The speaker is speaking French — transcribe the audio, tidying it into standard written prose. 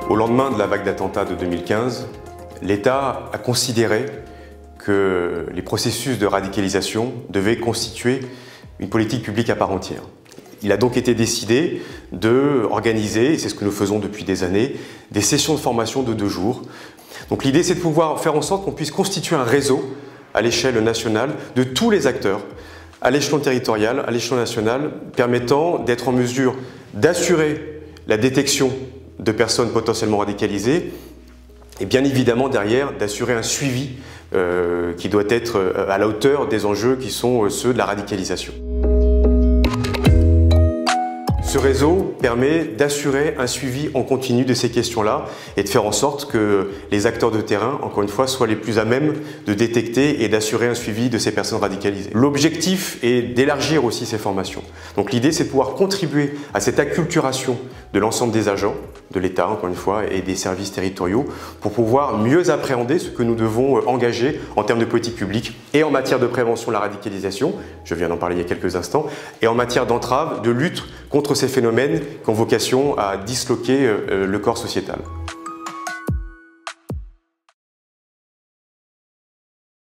Au lendemain de la vague d'attentats de 2015, l'État a considéré que les processus de radicalisation devaient constituer une politique publique à part entière. Il a donc été décidé d'organiser, et c'est ce que nous faisons depuis des années, des sessions de formation de 2 jours. Donc l'idée, c'est de pouvoir faire en sorte qu'on puisse constituer un réseau à l'échelle nationale de tous les acteurs, à l'échelon territorial, à l'échelon national, permettant d'être en mesure d'assurer la détection de personnes potentiellement radicalisées et bien évidemment derrière d'assurer un suivi qui doit être à la hauteur des enjeux qui sont ceux de la radicalisation. Ce réseau permet d'assurer un suivi en continu de ces questions-là et de faire en sorte que les acteurs de terrain, encore une fois, soient les plus à même de détecter et d'assurer un suivi de ces personnes radicalisées. L'objectif est d'élargir aussi ces formations. Donc l'idée, c'est de pouvoir contribuer à cette acculturation de l'ensemble des agents, de l'État, encore une fois, et des services territoriaux, pour pouvoir mieux appréhender ce que nous devons engager en termes de politique publique et en matière de prévention de la radicalisation, je viens d'en parler il y a quelques instants, et en matière d'entrave, de lutte contre ces phénomènes qui ont vocation à disloquer le corps sociétal.